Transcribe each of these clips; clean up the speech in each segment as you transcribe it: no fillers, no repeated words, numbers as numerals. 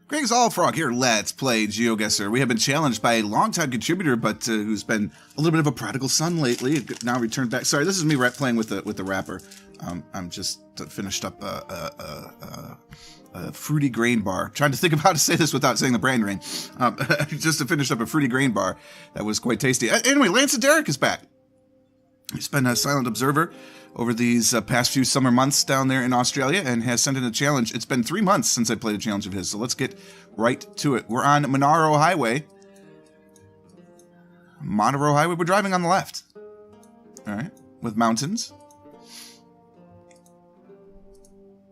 Greg's Allfrog here. Let's play GeoGuessr. We have been challenged by a longtime contributor, but who's been a little bit of a prodigal son lately. Now returned back. Sorry, this is me playing with the wrapper. I'm just finished up a fruity grain bar. Trying to think of how to say this without saying the brand name. Just to finish up a fruity grain bar that was quite tasty. Anyway, Lance and Derek is back. He's been a silent observer over these past few summer months down there in Australia and has sent in a challenge. It's been 3 months since I played a challenge of his, so let's get right to it. We're on Monaro Highway. Monaro Highway, we're driving on the left. All right, with mountains.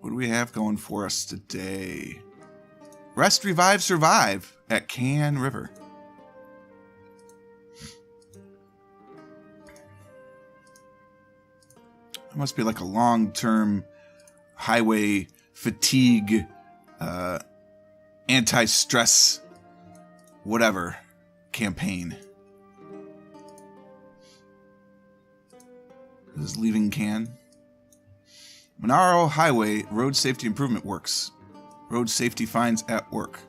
What do we have going for us today? Rest, Revive, Survive at Can River. It must be like a long-term highway fatigue, anti-stress, whatever campaign. This is leaving Can. Monaro Highway Road Safety Improvement Works. Road safety fines at work.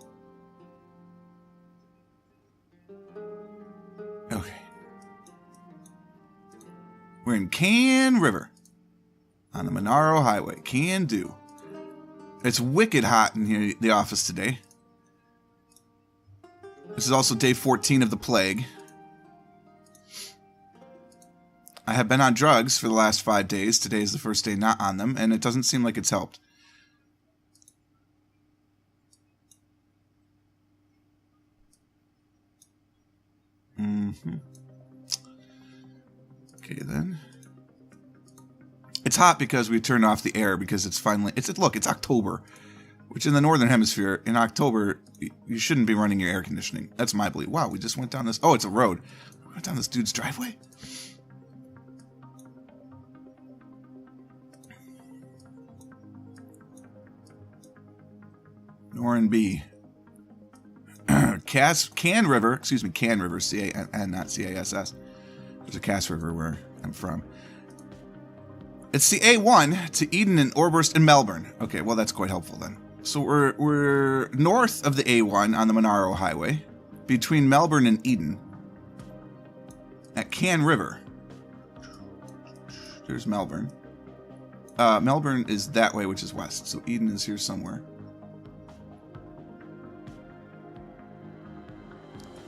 Okay. We're in Can River. On the Monaro Highway. Can do. It's wicked hot in here, the office today. This is also day 14 of the plague. I have been on drugs for the last 5 days. Today is the first day not on them, and it doesn't seem like it's helped. Okay, then. It's hot because we turned off the air because it's finally... Look, it's October, which in the Northern Hemisphere, in October, you shouldn't be running your air conditioning. That's my belief. Wow, we just went down this... Oh, it's a road. We went down this dude's driveway. Norin B. Can River, C-A-N, not C-A-S-S. There's a Cass River where I'm from. It's the A1 to Eden and Orbost and Melbourne. Okay, well, that's quite helpful then. So we're north of the A1 on the Monaro Highway, between Melbourne and Eden, at Can River. There's Melbourne. Melbourne is that way, which is west. So Eden is here somewhere.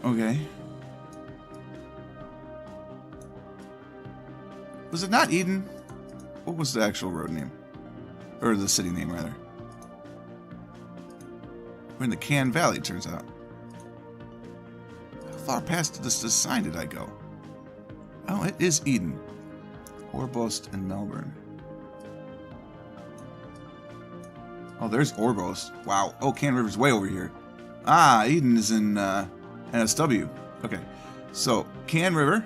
Okay. Was it not Eden? What was the actual road name? Or the city name, rather. We're in the Can Valley, it turns out. How far past this sign did I go? Oh, it is Eden. Orbost and Melbourne. Oh, there's Orbost. Wow. Oh, Can River's way over here. Ah, Eden is in NSW. Okay. So, Can River.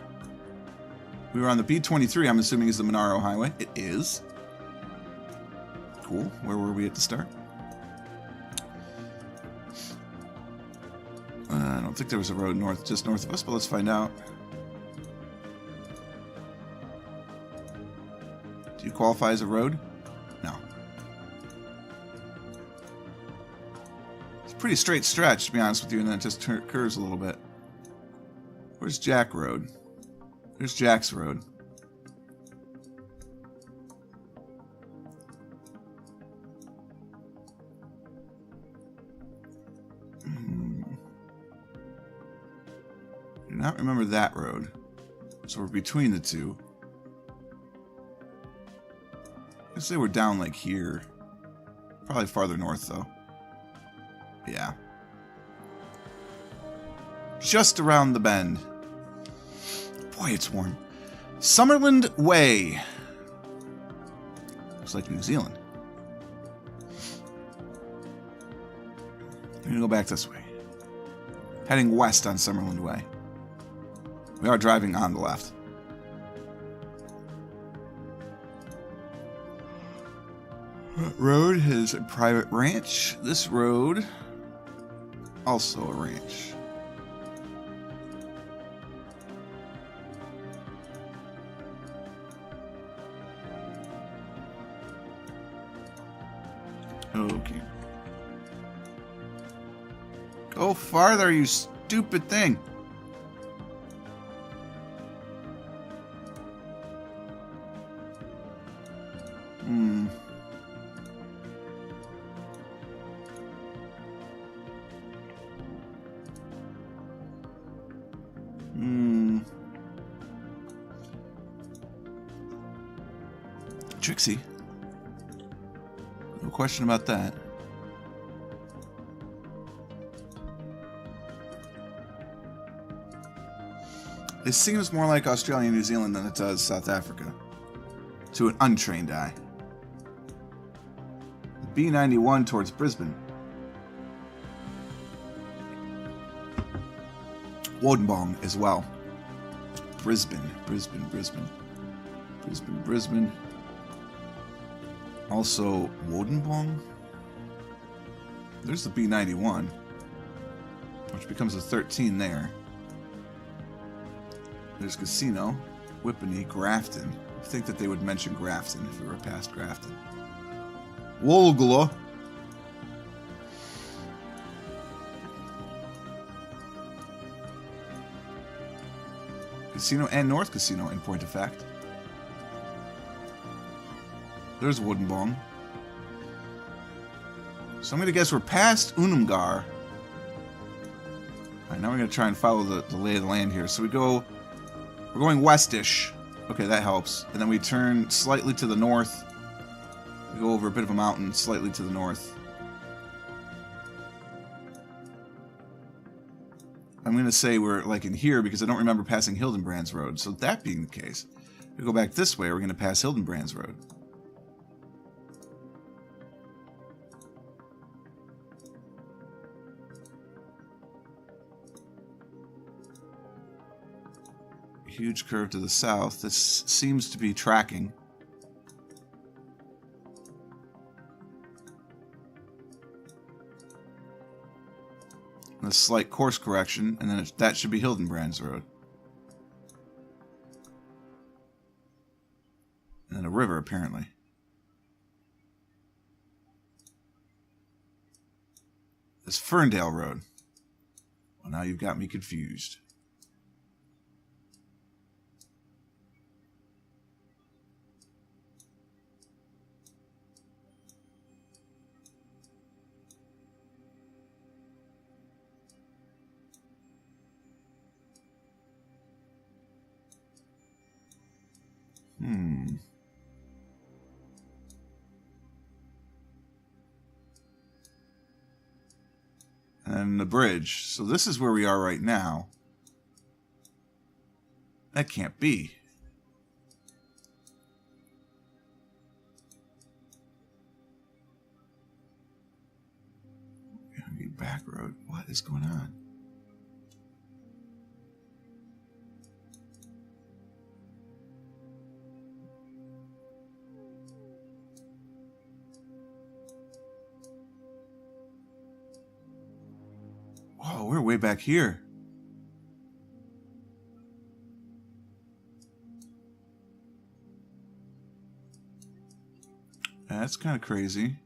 We were on the B23, I'm assuming is the Monaro Highway. It is. Cool. Where were we at the start? I don't think there was a road just north of us, but let's find out. Do you qualify as a road? No. It's a pretty straight stretch, to be honest with you, and then it just curves a little bit. Where's Jack Road? There's Jack's Road. Do not remember that road. So we're between the two. I'd say we're down like here. Probably farther north though. Yeah. Just around the bend. Boy, it's warm. Summerland Way. Looks like New Zealand. We're going to go back this way. Heading west on Summerland Way. We are driving on the left. That road is a private ranch. This road, also a ranch. Okay. Go farther, you stupid thing. Trixie. No question about that. It seems more like Australia and New Zealand than it does South Africa, to an untrained eye. B91 towards Brisbane. Wodenbong as well. Brisbane. Also, Wodenbong? There's the B91, which becomes a 13 there. There's Casino, Whippany, Grafton. I think that they would mention Grafton if we were past Grafton. Wolgala. Casino and North Casino, in point of fact. There's Wodenbong. So I'm going to guess we're past Unumgar. Alright, now we're going to try and follow the lay of the land here. So we're going westish. Okay, that helps. And then we turn slightly to the north. We go over a bit of a mountain, slightly to the north. I'm going to say we're like in here because I don't remember passing Hildenbrand's Road. So that being the case, if we go back this way, we're going to pass Hildenbrand's Road. Huge curve to the south. This seems to be tracking. A slight course correction, and then that should be Hildenbrand's Road. And then a river, apparently. It's Ferndale Road. Well, now you've got me confused. And the bridge. So this is where we are right now. That can't be. Back road. What is going on? Whoa, we're way back here. That's kind of crazy.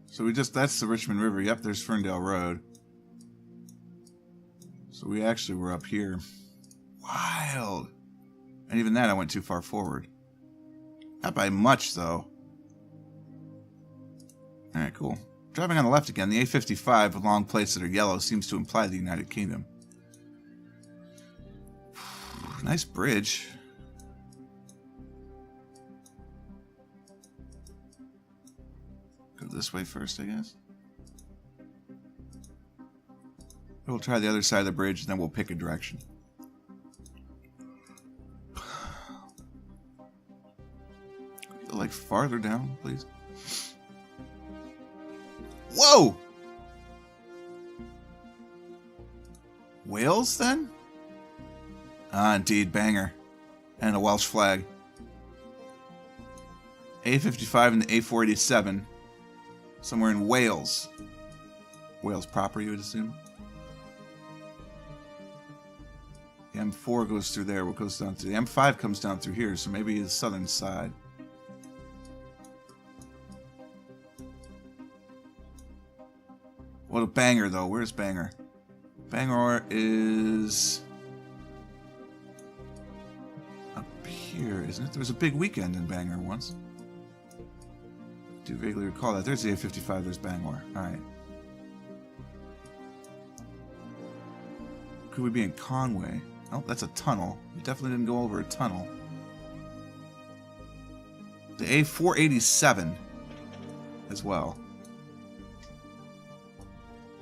So that's the Richmond River. Yep, there's Ferndale Road. So we actually were up here. Wild. And even that I went too far forward. Not by much, though. Alright, cool. Driving on the left again, the A55 with long plates that are yellow seems to imply the United Kingdom. Nice bridge. Go this way first, I guess. We'll try the other side of the bridge, and then we'll pick a direction. Like farther down, please. Whoa! Wales, then? Ah, indeed, banger. And a Welsh flag. A55 and the A487. Somewhere in Wales. Wales proper, you would assume? The M4 goes through there. What goes down through? The M5 comes down through here, so maybe the southern side. What a Bangor, though. Where's Bangor? Bangor is up here, isn't it? There was a big weekend in Bangor once. I do vaguely recall that. There's the A55, there's Bangor. Alright. Could we be in Conway? Oh, that's a tunnel. We definitely didn't go over a tunnel. The A487 as well.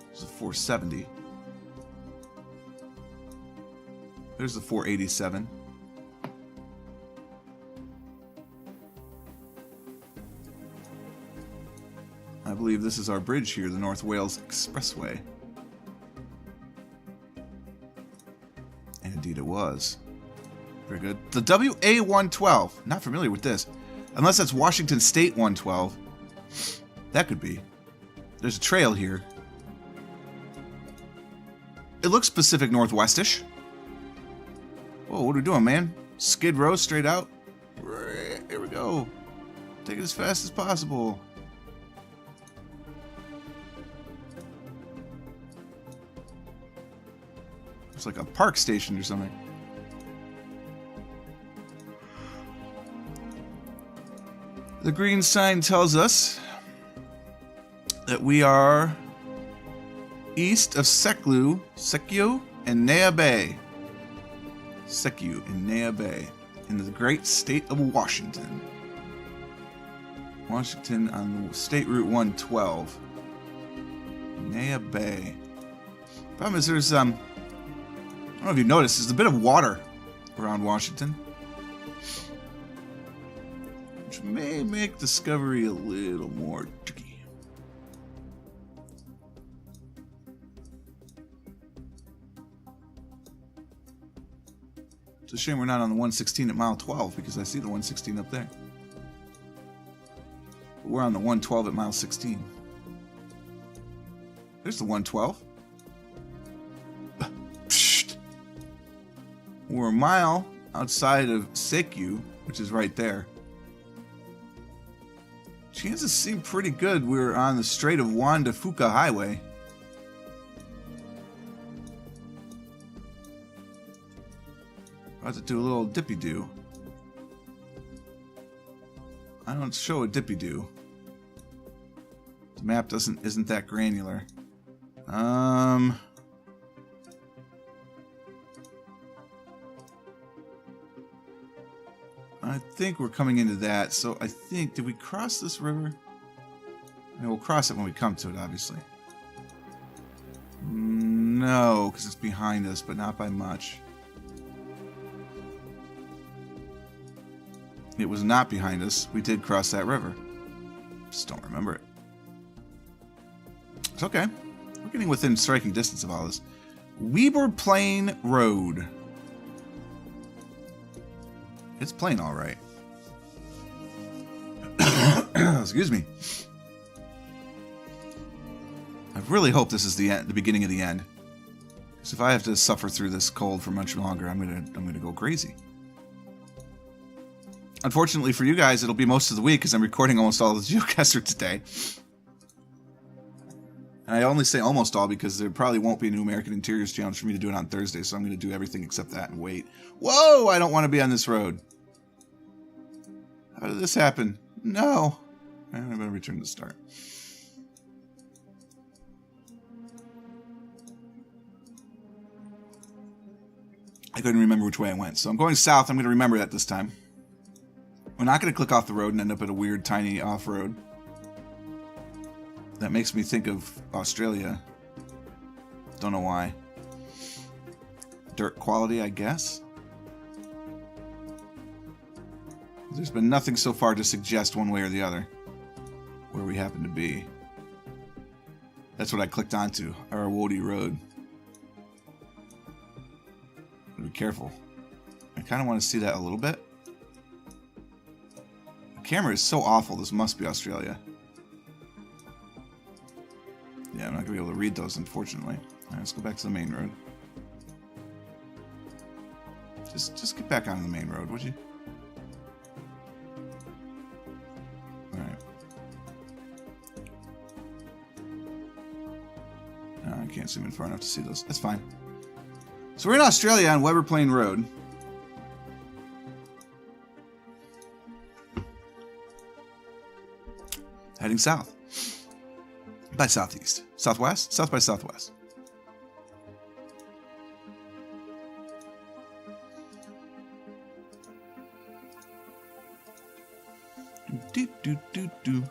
There's a 470. There's the 487. I believe this is our bridge here, the North Wales Expressway. And indeed it was. Very good. The WA112. Not familiar with this. Unless that's Washington State 112. That could be. There's a trail here. It looks Pacific Northwestish. Whoa, what are we doing, man? Skid Row straight out? Here we go. Take it as fast as possible. It's like a park station or something. The green sign tells us that we are east of Sekiu and Nea Bay. Sekiu and Nea Bay in the great state of Washington. Washington on the State Route 112. Nea Bay. Problem is there's I don't know if you've noticed, there's a bit of water around Washington, which may make discovery a little more tricky. It's a shame we're not on the 116 at mile 12, because I see the 116 up there. But we're on the 112 at mile 16. There's the 112. We're a mile outside of Sekiu, which is right there. Chances seem pretty good we're on the Strait of Juan de Fuca Highway. About to do a little dippy-do. I don't show a dippy-do. The map isn't that granular. I think we're coming into that, so I think, did we cross this river? And we'll cross it when we come to it, obviously. No, because it's behind us, but not by much. It was not behind us. We did cross that river. Just don't remember it. It's okay. We're getting within striking distance of all this. Weber Plain Road. It's plain all right. Excuse me. I really hope this is the beginning of the end. Because if I have to suffer through this cold for much longer, I'm gonna go crazy. Unfortunately for you guys, it'll be most of the week because I'm recording almost all of the GeoGuessr today. And I only say almost all because there probably won't be a new American Interiors challenge for me to do it on Thursday, so I'm going to do everything except that and wait. Whoa! I don't want to be on this road. How did this happen? No. I better return to the start. I couldn't remember which way I went, so I'm going south. I'm going to remember that this time. We're not going to click off the road and end up at a weird, tiny off-road. That makes me think of Australia. Don't know why. Dirt quality, I guess? There's been nothing so far to suggest one way or the other where we happen to be. That's what I clicked onto, our Wody Road. Be careful. I kind of want to see that a little bit. The camera is so awful, this must be Australia. Yeah, I'm not going to be able to read those, unfortunately. Alright, let's go back to the main road. Just get back onto the main road, would you? Alright. can't zoom in far enough to see those. That's fine. So we're in Australia on Weber Plain Road. Heading south. By southeast. Southwest? South by southwest. Do, do, do, do.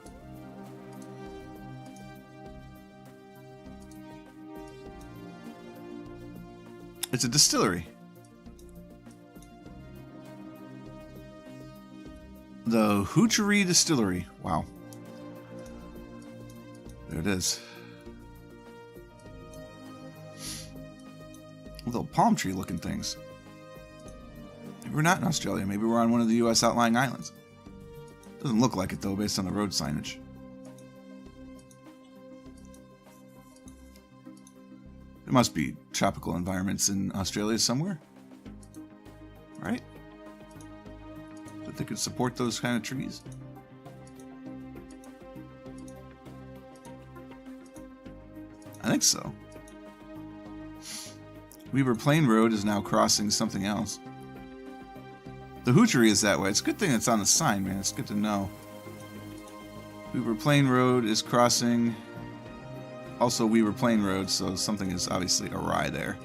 It's a distillery. The Hoochery Distillery. Wow. There it is. Little palm tree looking things. Maybe we're not in Australia. Maybe we're on one of the U.S. outlying islands. Doesn't look like it though, based on the road signage. There must be tropical environments in Australia somewhere. Right? That they could support those kind of trees. I think so. Weber Plain Road is now crossing something else. The Hoochery is that way. It's a good thing it's on the sign, man. It's good to know. Weber Plain Road is crossing also Weber Plain Road, so something is obviously awry there.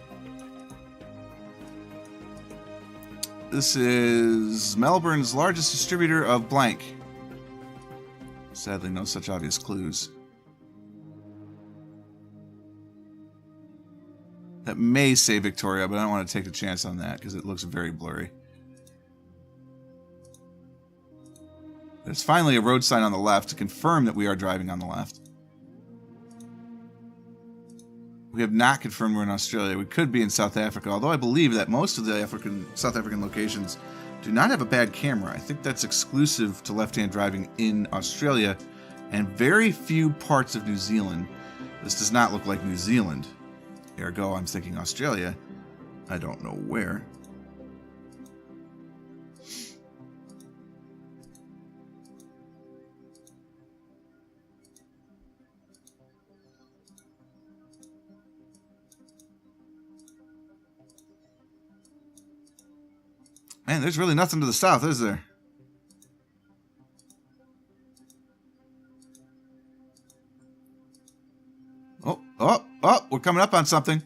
This is Melbourne's largest distributor of blank. Sadly, no such obvious clues. That may say Victoria, but I don't want to take the chance on that because it looks very blurry. There's finally a road sign on the left to confirm that we are driving on the left. We have not confirmed we're in Australia. We could be in South Africa, although I believe that most of the South African locations do not have a bad camera. I think that's exclusive to left-hand driving in Australia and very few parts of New Zealand. This does not look like New Zealand. Ergo, I'm thinking Australia. I don't know where. Man, there's really nothing to the south, is there? Oh, we're coming up on something.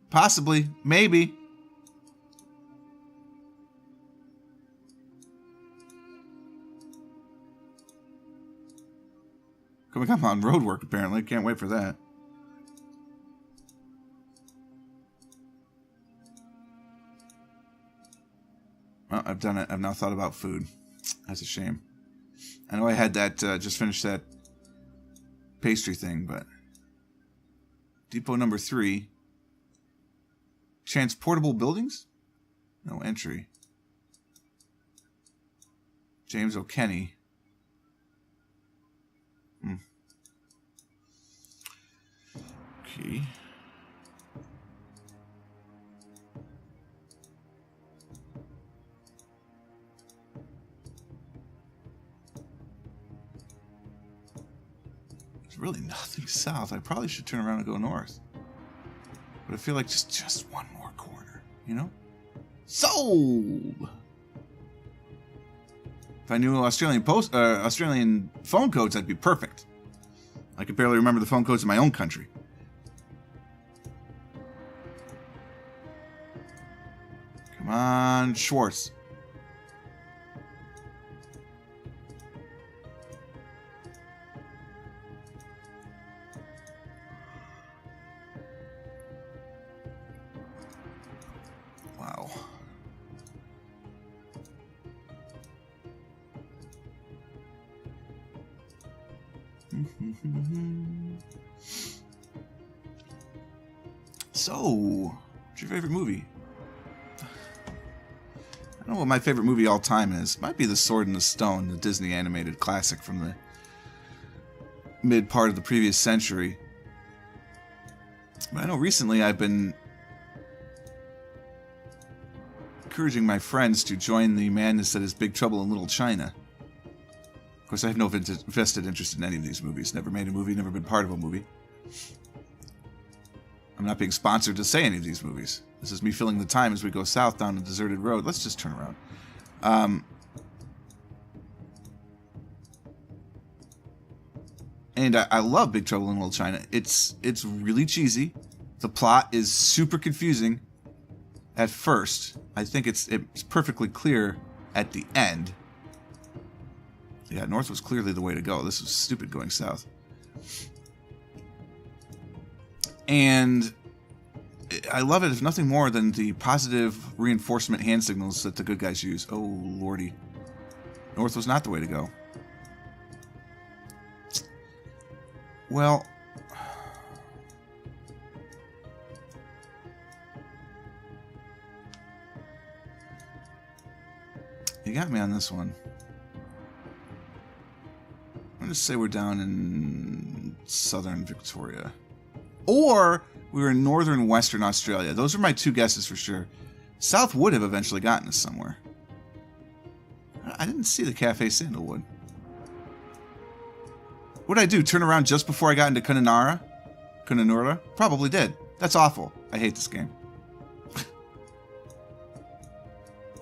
Possibly, maybe. Coming up on road work, apparently. Can't wait for that. Well, I've done it. I've now thought about food. That's a shame. I know I had that, just finished that pastry thing, but... Depot number 3. Transportable buildings? No entry. James O'Kenny. Okay. Really nothing south. I probably should turn around and go north. But I feel like just one more corner, you know? Sold! If I knew Australian phone codes, that'd be perfect. I could barely remember the phone codes in my own country. Come on, Schwartz. So, what's your favorite movie? I don't know what my favorite movie all time is. It might be The Sword and the Stone, the Disney animated classic from the mid part of the previous century. But I know recently I've been encouraging my friends to join the madness that is Big Trouble in Little China. Of course, I have no vested interest in any of these movies. Never made a movie, never been part of a movie. I'm not being sponsored to say any of these movies. This is me filling the time as we go south down a deserted road. Let's just turn around. And I love Big Trouble in Little China. It's really cheesy. The plot is super confusing at first. I think it's perfectly clear at the end. Yeah, north was clearly the way to go. This was stupid going south. And I love it, if nothing more than the positive reinforcement hand signals that the good guys use. Oh, lordy. North was not the way to go. Well, you got me on this one. I'm going to say we're down in southern Victoria. Or we were in northern Western Australia. Those are my two guesses for sure. South would have eventually gotten us somewhere. I didn't see the Cafe Sandalwood. What did I do? Turn around just before I got into Kununurra? Kununurra? Probably did. That's awful. I hate this game.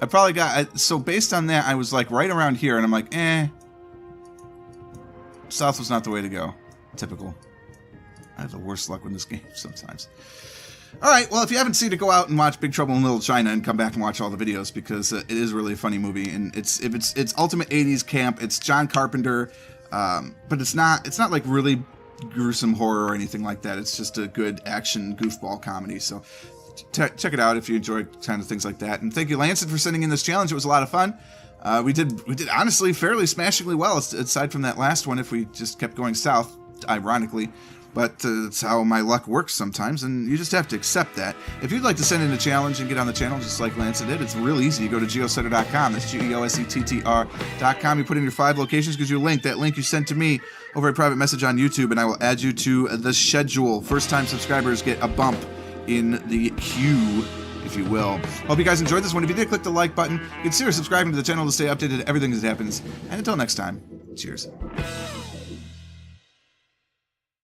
I probably got... So based on that, I was like right around here, and I'm like, South was not the way to go. Typical. I have the worst luck with this game sometimes. Alright, well, if you haven't seen it, go out and watch Big Trouble in Little China and come back and watch all the videos, because it is really a funny movie, and it's ultimate 80s camp. It's John Carpenter... but it's not like really gruesome horror or anything like that. It's just a good action goofball comedy. So check it out if you enjoy kind of things like that. And thank you, Lancet, for sending in this challenge. It was a lot of fun. We did honestly fairly smashingly well, aside from that last one, if we just kept going south, ironically. But that's how my luck works sometimes, and you just have to accept that. If you'd like to send in a challenge and get on the channel just like Lancet did, it's real easy. You go to geosetter.com. That's geosettr.com. You put in your 5 locations, gives you a link. That link you sent to me over a private message on YouTube, and I will add you to the schedule. First-time subscribers get a bump in the queue, if you will. Hope you guys enjoyed this one. If you did, click the like button. Consider subscribing to the channel to stay updated to everything that happens. And until next time, cheers.